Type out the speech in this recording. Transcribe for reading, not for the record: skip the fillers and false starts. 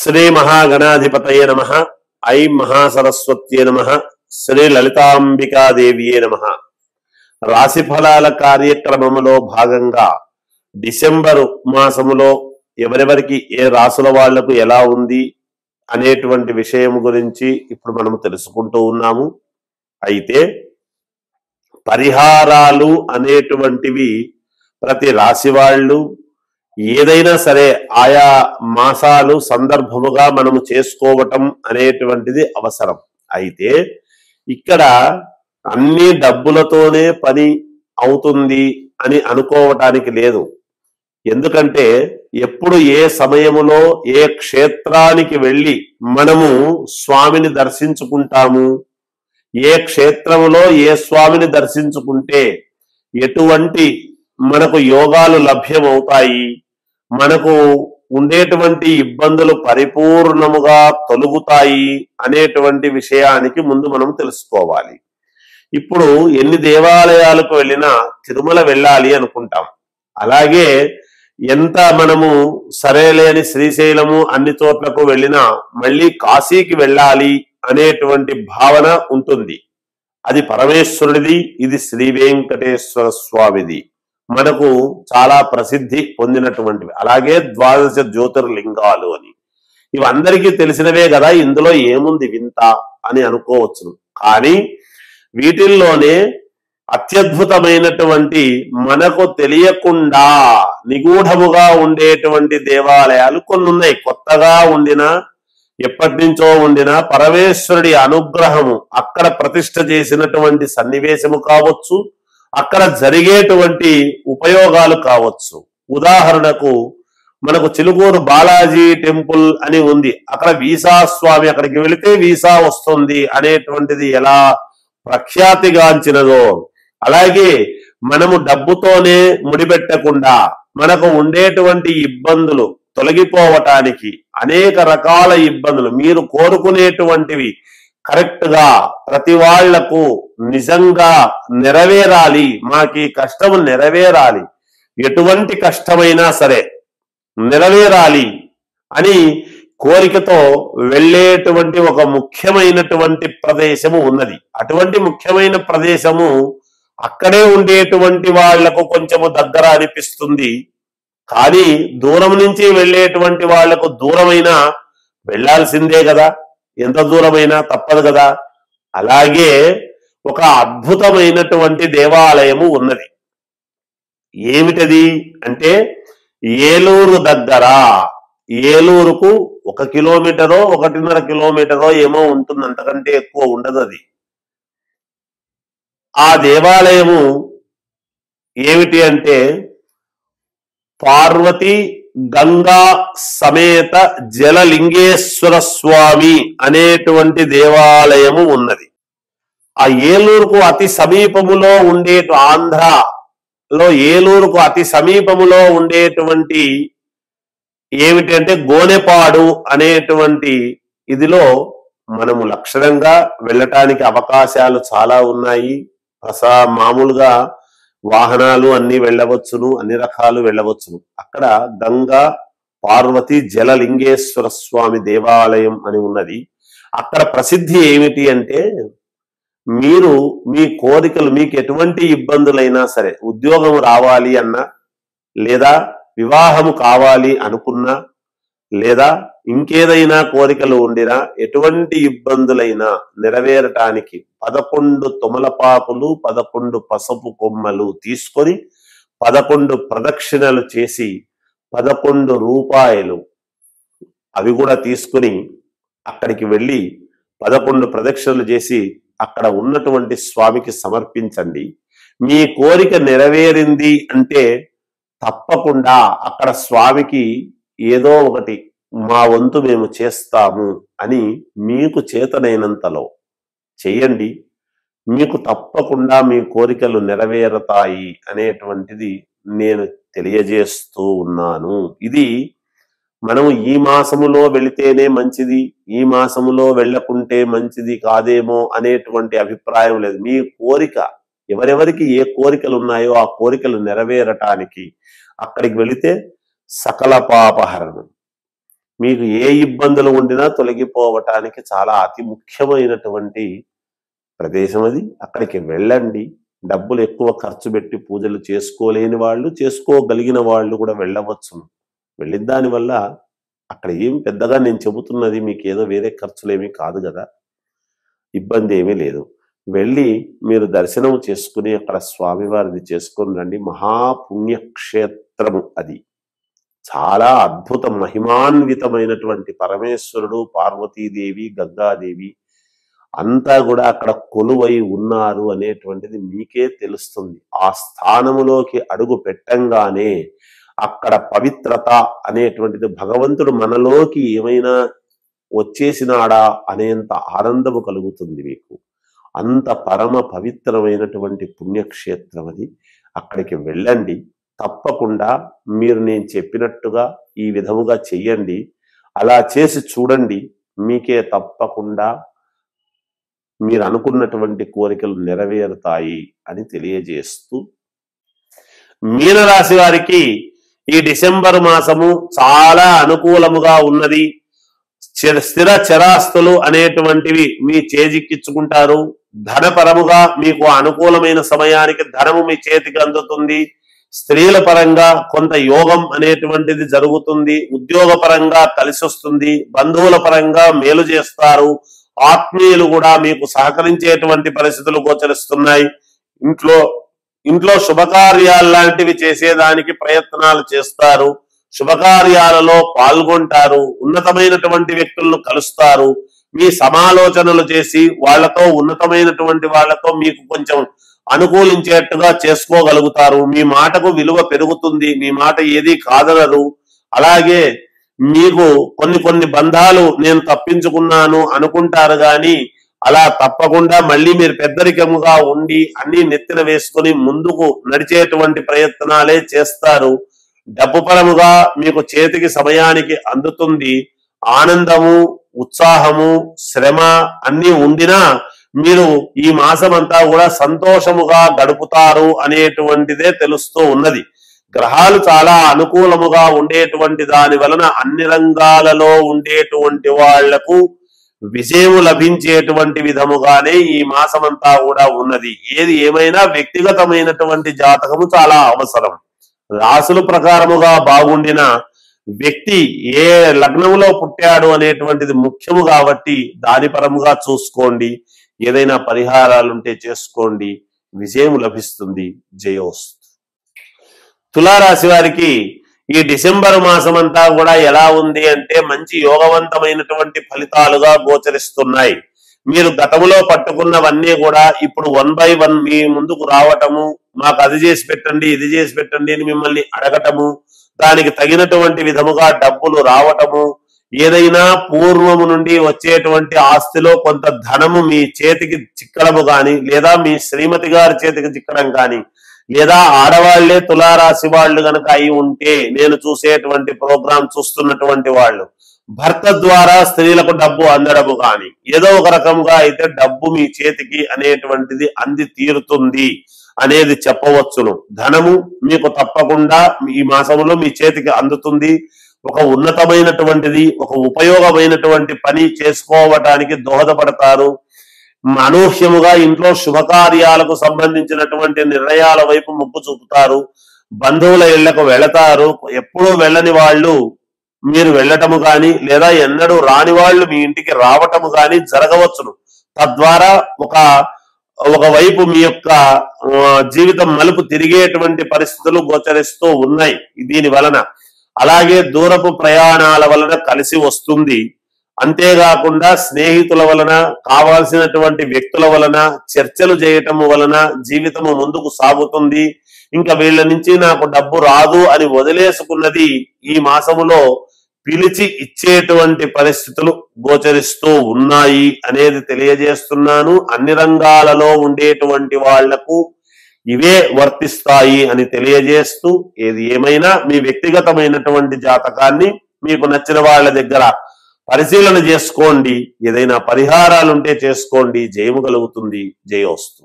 శ్రీ మహాగణాధిపతయే నమః. ఐం మహాసరస్వత్యే నమః. శ్రీ లలితాంబికాదేవియే నమః. రాశి ఫలాల కార్యక్రమములో భాగంగా డిసెంబరు మాసములో ఎవరెవరికి ఏ రాసుల వాళ్లకు ఎలా ఉంది అనేటువంటి విషయం గురించి ఇప్పుడు మనం తెలుసుకుంటూ ఉన్నాము. అయితే పరిహారాలు అనేటువంటివి ప్రతి రాశి వాళ్ళు ఏదైనా సరే ఆయా మాసాలు సందర్భముగా మనము చేసుకోవటం అనేటువంటిది అవసరం. అయితే ఇక్కడ అన్ని డబ్బులతోనే పని అవుతుంది అని అనుకోవటానికి లేదు. ఎందుకంటే ఎప్పుడు ఏ సమయములో ఏ క్షేత్రానికి వెళ్ళి మనము స్వామిని దర్శించుకుంటాము, ఏ క్షేత్రములో ఏ స్వామిని దర్శించుకుంటే ఎటువంటి మనకు యోగాలు లభ్యమవుతాయి, మనకు ఉండేటువంటి ఇబ్బందులు పరిపూర్ణముగా తొలగుతాయి అనేటువంటి విషయానికి ముందు మనం తెలుసుకోవాలి. ఇప్పుడు ఎన్ని దేవాలయాలకు వెళ్ళినా తిరుమల వెళ్ళాలి అనుకుంటాం. అలాగే ఎంత మనము సరేలేని శ్రీశైలము అన్ని చోట్లకు వెళ్ళినా మళ్ళీ కాశీకి వెళ్ళాలి అనేటువంటి భావన ఉంటుంది. అది పరమేశ్వరుడిది, ఇది శ్రీ వెంకటేశ్వర స్వామిది, మనకు చాలా ప్రసిద్ధి పొందినటువంటివి. అలాగే 12 జ్యోతిర్లింగాలు అని ఇవి అందరికీ తెలిసినవే కదా, ఇందులో ఏముంది వింత అని అనుకోవచ్చును. కానీ వీటిల్లోనే అత్యద్భుతమైనటువంటి మనకు తెలియకుండా నిగూఢముగా ఉండేటువంటి దేవాలయాలు కొన్ని ఉన్నాయి. కొత్తగా ఉండిన ఎప్పటి నుంచో ఉండిన పరమేశ్వరుడి అనుగ్రహము అక్కడ ప్రతిష్ఠ చేసినటువంటి సన్నివేశము కావచ్చు, అక్కడ జరిగేటువంటి ఉపయోగాలు కావచ్చు. ఉదాహరణకు మనకు చిలుకూరు బాలాజీ టెంపుల్ అని ఉంది. అక్కడ వీసా స్వామి, అక్కడికి వెళితే వీసా వస్తుంది అనేటువంటిది ఎలా ప్రఖ్యాతిగాంచినదో, అలాగే మనము డబ్బుతోనే ముడిపెట్టకుండా మనకు ఉండేటువంటి ఇబ్బందులు తొలగిపోవటానికి అనేక రకాల ఇబ్బందులు మీరు కోరుకునేటువంటివి కరెక్ట్ గా ప్రతి వాళ్లకు నిజంగా నెరవేరాలి, మాకి కష్టము నెరవేరాలి, ఎటువంటి కష్టమైనా సరే నెరవేరాలి అని కోరికతో వెళ్ళేటువంటి ఒక ముఖ్యమైనటువంటి ప్రదేశము ఉన్నది. అటువంటి ముఖ్యమైన ప్రదేశము అక్కడే ఉండేటువంటి వాళ్లకు కొంచెము దగ్గర అనిపిస్తుంది. కానీ దూరం నుంచి వెళ్ళేటువంటి వాళ్లకు దూరమైనా వెళ్ళాల్సిందే కదా, ఎంత దూరమైనా తప్పదు కదా. అలాగే ఒక అద్భుతమైనటువంటి దేవాలయము ఉన్నది. ఏమిటది అంటే ఏలూరు దగ్గర, ఏలూరుకు 1 కిలోమీటరో 1.5 కిలోమీటరో ఏమో ఉంటుంది, అంతకంటే ఎక్కువ ఉండదు. అది ఆ దేవాలయము ఏమిటి అంటే పార్వతి గంగా సమేత జలలింగేశ్వర స్వామి అనేటువంటి దేవాలయము ఉన్నది. ఆ ఏలూరుకు అతి సమీపములో ఉండే ఆంధ్రలో ఏలూరుకు అతి సమీపములో ఉండేటువంటి ఏమిటంటే గోనెపాడు అనేటువంటి ఇదిలో మనము లక్షణంగా వెళ్ళటానికి అవకాశాలు చాలా ఉన్నాయి. మామూలుగా వాహనాలు అన్ని వెళ్ళవచ్చును, అన్ని రకాలు వెళ్ళవచ్చును. అక్కడ గంగా పార్వతి జలలింగేశ్వర స్వామి దేవాలయం అని ఉన్నది. అక్కడ ప్రసిద్ధి ఏమిటి అంటే మీరు మీ కోరికలు, మీకు ఎటువంటి ఇబ్బందులైనా సరే, ఉద్యోగం రావాలి అన్నా, లేదా వివాహము కావాలి అనుకున్నా, లేదా ఇంకేదైనా కోరికలు ఉండినా, ఎటువంటి ఇబ్బందులైనా నెరవేరటానికి 11 తొమలపాకులు 11 పసుపు కొమ్మలు తీసుకొని 11 ప్రదక్షిణలు చేసి 11 రూపాయలు అవి కూడా తీసుకుని అక్కడికి వెళ్ళి 11 ప్రదక్షిణలు చేసి అక్కడ ఉన్నటువంటి స్వామికి సమర్పించండి. మీ కోరిక నెరవేరింది అంటే తప్పకుండా అక్కడ స్వామికి ఏదో ఒకటి మా వంతు మేము చేస్తాము అని మీకు చేతనైనంతలో చెయ్యండి. మీకు తప్పకుండా మీ కోరికలు నెరవేరతాయి అనేటువంటిది నేను తెలియజేస్తూ ఉన్నాను. ఇది మనము ఈ మాసములో వెళితేనే మంచిది, ఈ మాసములో వెళ్ళకుంటే మంచిది కాదేమో అనేటువంటి అభిప్రాయం లేదు. మీ కోరిక, ఎవరెవరికి ఏ కోరికలు ఉన్నాయో ఆ కోరికలు నెరవేరటానికి అక్కడికి వెళితే సకల పాపహరణం. మీకు ఏ ఇబ్బందులు ఉండినా తొలగిపోవటానికి చాలా అతి ముఖ్యమైనటువంటి ప్రదేశం అది. అక్కడికి వెళ్ళండి. డబ్బులు ఎక్కువ ఖర్చు పెట్టి పూజలు చేసుకోలేని వాళ్ళు, చేసుకోగలిగిన వాళ్ళు కూడా వెళ్ళవచ్చును. వెళ్ళిన దానివల్ల అక్కడ ఏం పెద్దగా నేను చెబుతున్నది మీకు ఏదో వేరే ఖర్చులేమీ కాదు కదా, ఇబ్బంది ఏమీ లేదు. వెళ్ళి మీరు దర్శనం చేసుకుని అక్కడ స్వామివారిది చేసుకుని రండి. మహాపుణ్యక్షేత్రము అది. చాలా అద్భుత మహిమాన్వితమైనటువంటి పరమేశ్వరుడు, పార్వతీదేవి, గంగాదేవి అంతా కూడా అక్కడ కొలువై ఉన్నారు అనేటువంటిది మీకే తెలుస్తుంది. ఆ స్థానములోకి అడుగు పెట్టంగానే అక్కడ పవిత్రత అనేటువంటిది, భగవంతుడు మనలోకి ఏమైనా వచ్చేసినాడా అనేంత ఆనందము కలుగుతుంది మీకు. అంత పరమ పవిత్రమైనటువంటి పుణ్యక్షేత్రం అది. అక్కడికి వెళ్ళండి. తప్పకుండా మీరు నేను చెప్పినట్టుగా ఈ విధముగా చెయ్యండి. అలా చేసి చూడండి, మీకే తప్పకుండా మీరు అనుకున్నటువంటి కోరికలు నెరవేరుతాయి అని తెలియజేస్తూ, మీనరాశి వారికి ఈ డిసెంబర్ మాసము చాలా అనుకూలముగా ఉన్నది. స్థిర చరాస్తులు అనేటువంటివి మీ చేజిక్కించుకుంటారు. ధనపరముగా మీకు అనుకూలమైన సమయానికి ధనము మీ చేతికి అందుతుంది. స్త్రీల పరంగా కొంత యోగం అనేటువంటిది జరుగుతుంది. ఉద్యోగ పరంగా కలిసి వస్తుంది. బంధువుల పరంగా మేలు చేస్తారు. ఆత్మీయులు కూడా మీకు సహకరించేటువంటి పరిస్థితులు గోచరిస్తున్నాయి. ఇంట్లో శుభకార్యాలు లాంటివి చేసేదానికి ప్రయత్నాలు చేస్తారు. శుభకార్యాలలో పాల్గొంటారు. ఉన్నతమైనటువంటి వ్యక్తులను కలుస్తారు. మీ సమాలోచనలు చేసి వాళ్ళతో, ఉన్నతమైనటువంటి వాళ్ళతో మీకు కొంచెం అనుకూలించేట్టుగా చేసుకోగలుగుతారు. మీ మాటకు విలువ పెరుగుతుంది. మీ మాట ఏది కాదనరు. అలాగే మీకు కొన్ని బంధాలు నేను తప్పించుకున్నాను అనుకుంటారు, కానీ అలా తప్పకుండా మళ్ళీ మీరు పెద్దరికముగా ఉండి అన్ని నెత్తిన వేసుకొని ముందుకు నడిచేటువంటి ప్రయత్నాలే చేస్తారు. డబ్బు పరముగా మీకు చేతికి సమయానికి అందుతుంది. ఆనందము, ఉత్సాహము, శ్రమ అన్ని ఉండినా మీరు ఈ మాసమంతా కూడా సంతోషముగా గడుపుతారు అనేటువంటిదే తెలుస్తూ ఉన్నది. గ్రహాలు చాలా అనుకూలముగా ఉండేటువంటి దాని వలన అన్ని రంగాలలో ఉండేటువంటి వాళ్లకు విజయము లభించేటువంటి విధముగానే ఈ మాసమంతా కూడా ఉన్నది. ఏది ఏమైనా వ్యక్తిగతమైనటువంటి జాతకము చాలా అవసరం. రాసుల ప్రకారముగా బాగుండిన వ్యక్తి ఏ లగ్నములో పుట్టాడు అనేటువంటిది ముఖ్యము కాబట్టి దాని పరముగా చూసుకోండి. ఏదైనా పరిహారాలుంటే చేసుకోండి. విజయం లభిస్తుంది. జయోస్తు. తులారాశి వారికి ఈ డిసెంబర్ మాసం అంతా కూడా ఎలా ఉంది అంటే మంచి యోగవంతమైనటువంటి ఫలితాలుగా గోచరిస్తున్నాయి. మీరు గతంలో పట్టుకున్నవన్నీ కూడా ఇప్పుడు 1 by 1 మీ ముందుకు రావటము, మాకు అది చేసి పెట్టండి, ఇది చేసి పెట్టండి అని మిమ్మల్ని అడగటము, దానికి తగినటువంటి విధముగా డబ్బులు రావటము, ఏదైనా పూర్వము నుండి వచ్చేటువంటి ఆస్తిలో కొంత ధనము మీ చేతికి చిక్కడము గాని, లేదా మీ శ్రీమతి గారి చేతికి చిక్కడం గాని, లేదా ఆడవాళ్లే తులారాశి వాళ్ళు గనక అయి ఉంటే, నేను చూసేటువంటి ప్రోగ్రాం చూస్తున్నటువంటి వాళ్ళు భర్త ద్వారా స్త్రీలకు డబ్బు అందడము గాని, ఏదో ఒక రకంగా అయితే డబ్బు మీ చేతికి అనేటువంటిది అంది తీరుతుంది అనేది చెప్పవచ్చును. ధనము మీకు తప్పకుండా ఈ మాసంలో మీ చేతికి అందుతుంది. ఒక ఉన్నతమైనటువంటిది, ఒక ఉపయోగమైనటువంటి పని చేసుకోవటానికి దోహదపడతారు. అనూహ్యముగా ఇంట్లో శుభకార్యాలకు సంబంధించినటువంటి నిర్ణయాల వైపు మొగ్గు చూపుతారు. బంధువుల ఇళ్లకు వెళతారు. ఎప్పుడూ వెళ్ళని వాళ్ళు మీరు వెళ్ళటము గాని, లేదా ఎన్నడూ రాని వాళ్ళు మీ ఇంటికి రావటము గాని జరగవచ్చును. తద్వారా ఒకవైపు మీ యొక్క జీవితం మలుపు తిరిగేటువంటి పరిస్థితులు గోచరిస్తూ ఉన్నాయి దీని వలన. అలాగే దూరపు ప్రయాణాల వలన కలిసి వస్తుంది. అంతేకాకుండా స్నేహితుల వలన, కావాల్సినటువంటి వ్యక్తుల వలన చర్చలు చేయటం వలన జీవితము ముందుకు సాగుతుంది. ఇంకా వీళ్ళ నుంచి నాకు డబ్బు రాదు అని వదిలేసుకున్నది ఈ మాసములో పిలిచి ఇచ్చేటువంటి పరిస్థితులు గోచరిస్తూ ఉన్నాయి అనేది తెలియజేస్తున్నాను. అన్ని రంగాలలో ఉండేటువంటి వాళ్లకు ఇవే వర్తిస్తాయి అని తెలియజేస్తూ, ఏది ఏమైనా మీ వ్యక్తిగతమైనటువంటి జాతకాన్ని మీకు నచ్చిన వాళ్ళ దగ్గర పరిశీలన చేసుకోండి. ఏదైనా పరిహారాలుంటే చేసుకోండి. జయము కలుగుతుంది. జయోస్తు.